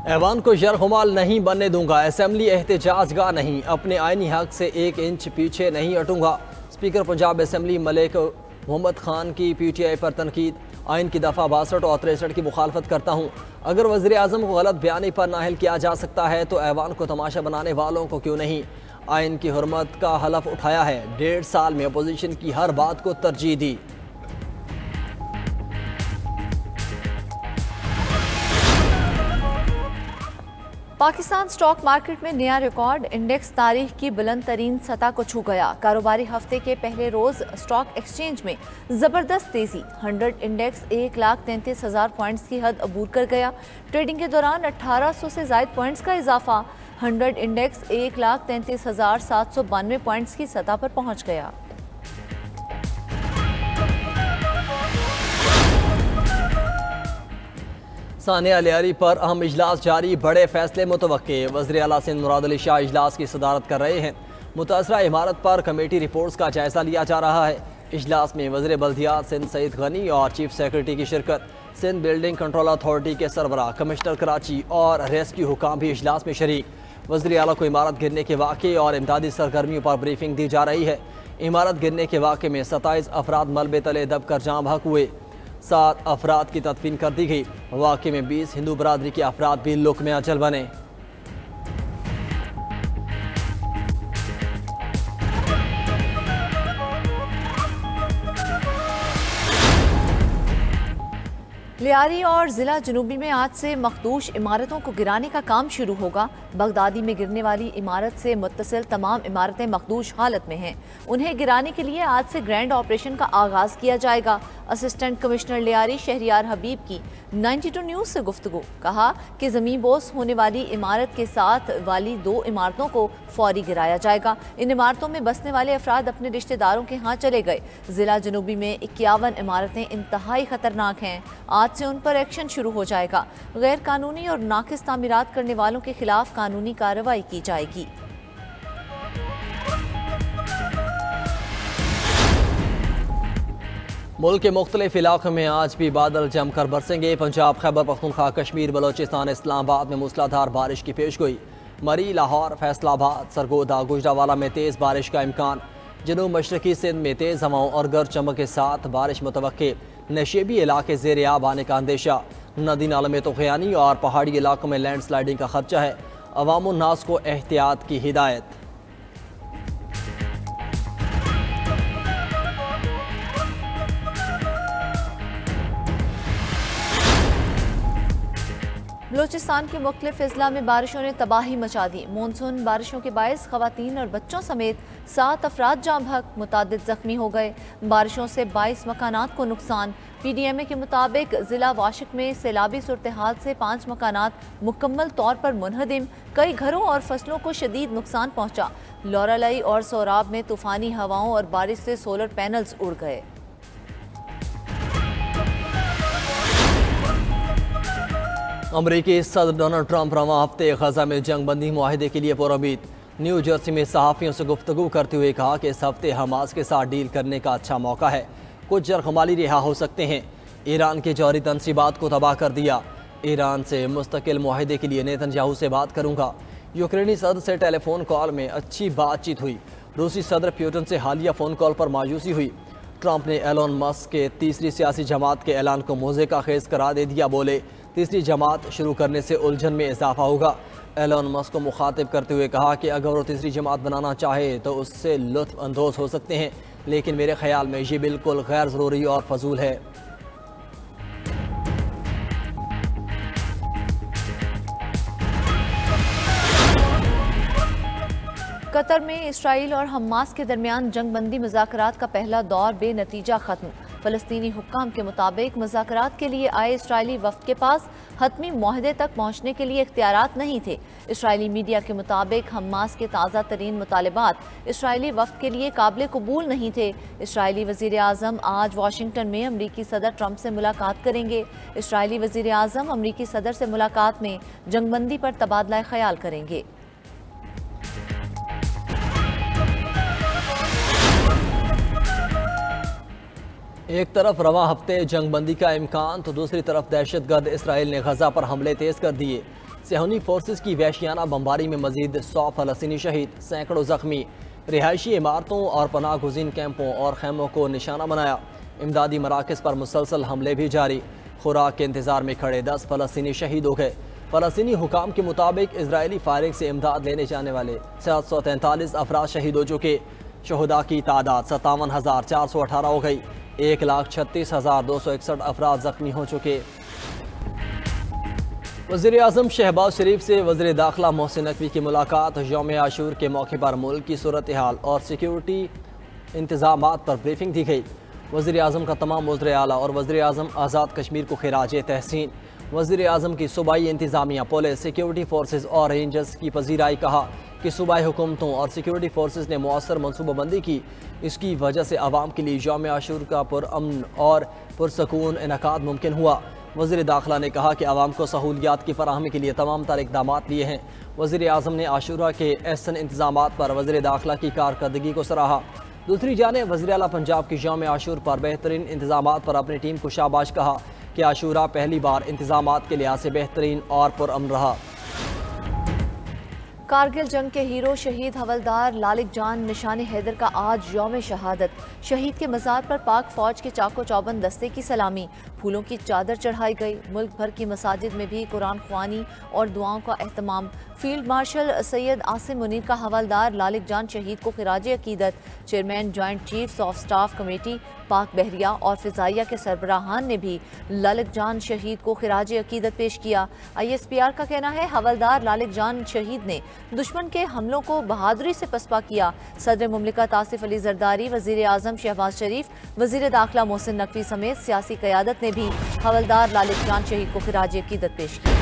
ऐवान को यरगुमाल नहीं बनने दूंगा, असेंबली एहतजाजगाह नहीं, अपने आइनी हक से 1 इंच पीछे नहीं हटूंगा। स्पीकर पंजाब असेंबली मलिक मोहम्मद खान की PTI पर तनकीद। आइन की दफ़ा 62 और 63 की मुखालफत करता हूँ। अगर वज़ीर आज़म को गलत बयानी पर नाहिल किया जा सकता है तो ऐवान को तमाशा बनाने वालों को क्यों नहीं। आइन की हुर्मत का हलफ उठाया है, 1.5 साल में अपोजिशन की हर बात को तरजीह दी। पाकिस्तान स्टॉक मार्केट में नया रिकॉर्ड, इंडेक्स तारीख की बुलंद तरीन सतह को छू गया। कारोबारी हफ्ते के पहले रोज स्टॉक एक्सचेंज में जबरदस्त तेजी, 100 इंडेक्स 1,33,000 पॉइंट्स की हद अबूर कर गया। ट्रेडिंग के दौरान 1800 से ज्यादा पॉइंट्स का इजाफा, 100 इंडेक्स 1,33,792 पॉइंट्स की सतह पर पहुंच गया। सानिया लियारी पर अहम इजलास जारी, बड़े फैसले मुतवक्के। वज़ीर आला सिंध मुराद अली शाह इजलास की सदारत कर रहे हैं। मुतासरा इमारत पर कमेटी रिपोर्ट्स का जायजा लिया जा रहा है। इजलास में वज़ीर बल्दियात सिंध सईद गनी और चीफ सेक्रेटरी की शिरकत। सिंध बिल्डिंग कंट्रोल अथॉरिटी के सरबराह, कमिश्नर कराची और रेस्क्यू हुकाम भी इजलास में शरीक। वज़ीर आला को इमारत गिरने के वाक़े और इमदादी सरगर्मियों पर ब्रीफिंग दी जा रही है। इमारत गिरने के वाक़े में 27 अफराद मलबे तले दबकर जाँ बहक हुए, 7 अफराद की तदफीन कर दी गई। वाक़े में 20 हिंदू बरादरी के अफराद भी लुक़्मे अजल बने। लियारी और ज़िला जनूबी में आज से मखदूश इमारतों को गिराने का काम शुरू होगा। बगदादी में गिरने वाली इमारत से मुत्तसिल तमाम इमारतें मखदूश हालत में हैं। उन्हें गिराने के लिए आज से ग्रैंड ऑपरेशन का आगाज़ किया जाएगा। असिस्टेंट कमिश्नर लियारी शहरियार हबीब की 92 न्यूज़ से गुफ्तगू, कहा कि ज़मीन बोस होने वाली इमारत के साथ वाली 2 इमारतों को फौरी गिराया जाएगा। इन इमारतों में बसने वाले अफराद अपने रिश्तेदारों के यहाँ चले गए। ज़िला जनूबी में 51 इमारतें इंतहाई ख़तरनाक हैं। आज से उन पर एक्शन शुरू हो जाएगा। गैर कानूनी और नाकिस तामीरात करने वालों के खिलाफ कानूनी कार्रवाई की जाएगी। मुल्क के मुख्तलिफ इलाकों में आज भी बादल जमकर बरसेंगे। पंजाब, खैबर पख्तूनख्वा, कश्मीर, बलोचिस्तान, इस्लामाबाद में मूसलाधार बारिश की पेशगोई। मरी, लाहौर, फैसलाबाद, सरगोदा, गुजरावाला में तेज़ बारिश का इम्कान। जनूब मशरकी सिंध में तेज़ हवाओं और गर्ज चमक के साथ बारिश मुतवक्के। नशेबी इलाके ज़ेर आब आने का अंदेशा। नदी नालों में तूफ़ानी और पहाड़ी इलाकों में लैंड स्लाइडिंग का खदशा है। अवाम उन्नास को एहतियात की हिदायत। बलोचिस्तान के मुख्तलिफ अजला में बारिशों ने तबाही मचा दी। मानसून बारिशों के बायस खवातीन और बच्चों समेत 7 अफराद जाँ बहक, मुतादिद जख्मी हो गए। बारिशों से 22 मकानात को नुकसान। PDMA के मुताबिक ज़िला वाशिक में सैलाबी सूरत हाल से 5 मकानात मुकम्मल तौर पर मुनहदिम, कई घरों और फसलों को शदीद नुकसान पहुँचा। लौरालाई और सोराब में तूफ़ानी हवाओं और बारिश से सोलर पैनल्स उड़ गए। अमरीकी सदर डोनाल्ड ट्रंप रवां हफ्ते गजा में जंग बंदी मुआहिदे के लिए पुरुमीद। न्यू जर्सी में सहाफ़ियों से गुफ्तगू करते हुए कहा कि इस हफ्ते हमास के साथ डील करने का अच्छा मौका है, कुछ यरगुमाली रिहा हो सकते हैं। ईरान के जौहरी तनसीबात को तबाह कर दिया। ईरान से मुस्तकिल मुआहिदे के लिए नेतन्याहू से बात करूँगा। यूक्रेनी सदर से टेलीफोन कॉल में अच्छी बातचीत हुई। रूसी सदर पुतिन से हालिया फ़ोन कॉल पर मायूसी हुई। ट्रंप ने एलोन मस्क के तीसरी सियासी जमात के ऐलान को मोज़े का खेज़ करार दे दिया। बोले, तीसरी जमात शुरू करने से उलझन में इजाफा होगा। एलोन मस्क को मुखातिब करते हुए कहा कि अगर वो तीसरी जमात बनाना चाहे तो उससे लुत्फ़ अंदोज़ हो सकते हैं, लेकिन मेरे ख्याल में ये बिल्कुल गैर ज़रूरी और फजूल है। कतर में इसराइल और हमास के दरमियान जंग बंदी मुज़ाकरात का पहला दौर बेनतीजा खत्म। फ़लस्तीनी हुक्काम के मुताबिक मुज़ाकरात के लिए आए इसराइली वफ़द के पास हतमी मुआहदे तक पहुँचने के लिए इख्तियारात नहीं थे। इसराइली मीडिया के मुताबिक हमास के ताज़ा तरीन मुतालबात इसराइली वफ़द के लिए काबिल कबूल नहीं थे। इसराइली वज़ीर आज़म आज वाशिंगटन में अमरीकी सदर ट्रंप से मुलाकात करेंगे। इसराइली वज़ीर आज़म अमरीकी सदर से मुलाकात में जंगबंदी पर तबादला ख्याल करेंगे। एक तरफ रवां हफ्ते जंगबंदी का इम्कान तो दूसरी तरफ दहशतगर्द इसराइल ने गजा पर हमले तेज कर दिए। सेहूनी फोर्सेस की वहशियाना बमबारी में मजीद 100 फलस्तीनी शहीद, सैकड़ों जख्मी। रिहायशी इमारतों और पनाह गुज़ीन कैंपों और खैमों को निशाना बनाया। इमदादी मराकज़ पर मुसलसल हमले भी जारी। खुराक के इंतजार में खड़े 10 फलस्तीनी शहीद हो गए। फलस्तीनी हुकाम के मुताबिक इजरायली फायरिंग से इमदाद लेने जाने वाले 743 अफराद शहीद हो चुके। शहदा की तादाद 57,418 हो गई। 1,36,261 अफराद जख्मी हो चुके। वज़ीर आज़म शहबाज शरीफ से वज़ीर दाखिला मोहसिन नकवी की मुलाकात। यौम आशूर के मौके पर मुल्क की सूरत हाल और सिक्योरिटी इंतज़ामात पर ब्रीफिंग दी गई। वज़ीर आज़म का तमाम वज़ीर आला और वज़ीर आज़म आज़ाद कश्मीर को खिराज तहसीन। वज़ीर आज़म की सूबाई इंतज़ामिया, पुलिस, सिक्योरिटी फोर्सेज और रेंजर्स की पजीराई। कहा कि सूबाई हुकूमतों और सिक्योरिटी फोर्सेज ने मुअस्सर मनसूबाबंदी की। इसकी वजह से आवाम के लिए यौम आशूर का पुरअमन और पुरसकून इनकाद मुमकिन हुआ। वज़ीर दाखिला ने कहा कि आवाम को सहूलियात की फराहमी के लिए तमाम तर इक़दाम लिए हैं। वज़ीर आज़म ने आशूरा के एहसन इंतज़ामात पर वज़ीर दाखिला की कारकर्दगी को सराहा। दूसरी जानिब वज़ीर आला पंजाब की यौम आशूर पर बेहतरीन इंतज़ामात पर अपनी टीम को शाबाश कहा कि आशूरा पहली बार इंतज़ामात के लिहाज से बेहतरीन और पुरअमन रहा। कारगिल जंग के हीरो शहीद हवलदार लालिक जान निशान हैदर का आज यौम शहादत। शहीद के मज़ार पर पाक फौज के चाको चौबंद दस्ते की सलामी, फूलों की चादर चढ़ाई गई। मुल्क भर की मसाजिद में भी कुरान ख्वानी और दुआओं का एहतमाम। फील्ड मार्शल सैयद आसिम मुनीर का हवलदार लालिक जान शहीद को खिराज अकीदत। Chairman joint chiefs of staff committee पाक बहरिया और फ़िज़ाइया के सरबराहान ने भी लालिक जान शहीद को खिराज अकीदत पेश किया। ISPR का कहना है हवलदार लालिक जान शहीद ने दुश्मन के हमलों को बहादुरी से पसपा किया। सदर मुमलिकत आसिफ अली जरदारी, वज़ीर आज़म शहबाज शरीफ, वज़ीर दाखिला मोहसिन नकवी समेत सियासी क़यादत ने भी हवलदार लालिक जान शहीद को खिराज अकीदत पेश किया।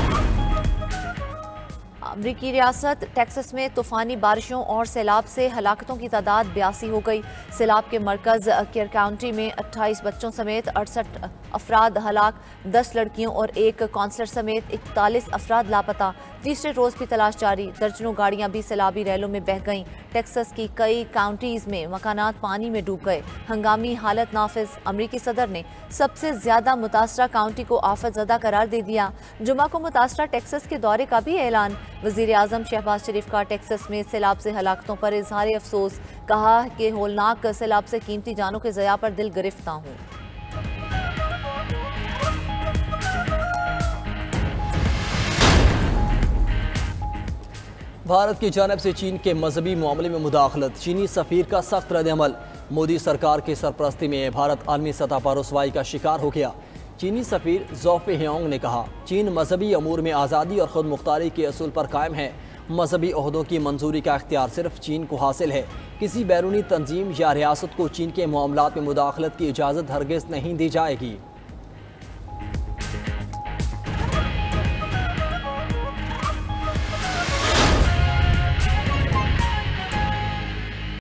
अमरीकी रियासत टेक्सास में तूफ़ानी बारिशों और सैलाब से हलाकतों की तादाद 82 हो गई। सैलाब के मरकज़ केयर काउंटी में 28 बच्चों समेत 68 अफराद हलाक, 10 लड़कियों और एक काउंसलर समेत 41 अफराद लापता। तीसरे रोज़ भी तलाश जारी। दर्जनों गाड़ियाँ भी सैलाबी रैलों में बह गईं। टेक्सास की कई काउंटीज़ में मकानात पानी में डूब गए। हंगामी हालत नाफिज। अमरीकी सदर ने सबसे ज़्यादा मुतासरा काउंटी को आफतज़दा करार दे दिया। जुमा को मुतासरा टेक्सास के दौरे का भी ऐलान। वज़ीर आज़म शहबाज शरीफ का टेक्सास में सैलाब से हलाकतों पर इजहार अफसोस। कहा कि होलनाक सैलाब से कीमती जानों के ज़या पर दिल गिरफ्ता हूँ। भारत की जानिब से चीन के मजहबी मामले में मुदाखलत। चीनी सफ़ीर का सख्त रद्द-ए-अमल। मोदी सरकार की सरपरस्ती में भारत आलमी सतह पर रुसवाई का शिकार हो गया। चीनी सफ़ीर ज़ौ फेहियोंग ने कहा चीन मजहबी अमूर में आज़ादी और ख़ुद मुख्तारी के असूल पर कायम है। मजहबी ओहदों की मंजूरी का इख्तियार सिर्फ चीन को हासिल है। किसी बैरूनी तंजीम या रियासत को चीन के मामलात में मुदाखलत की इजाज़त हरगिज़ नहीं दी जाएगी।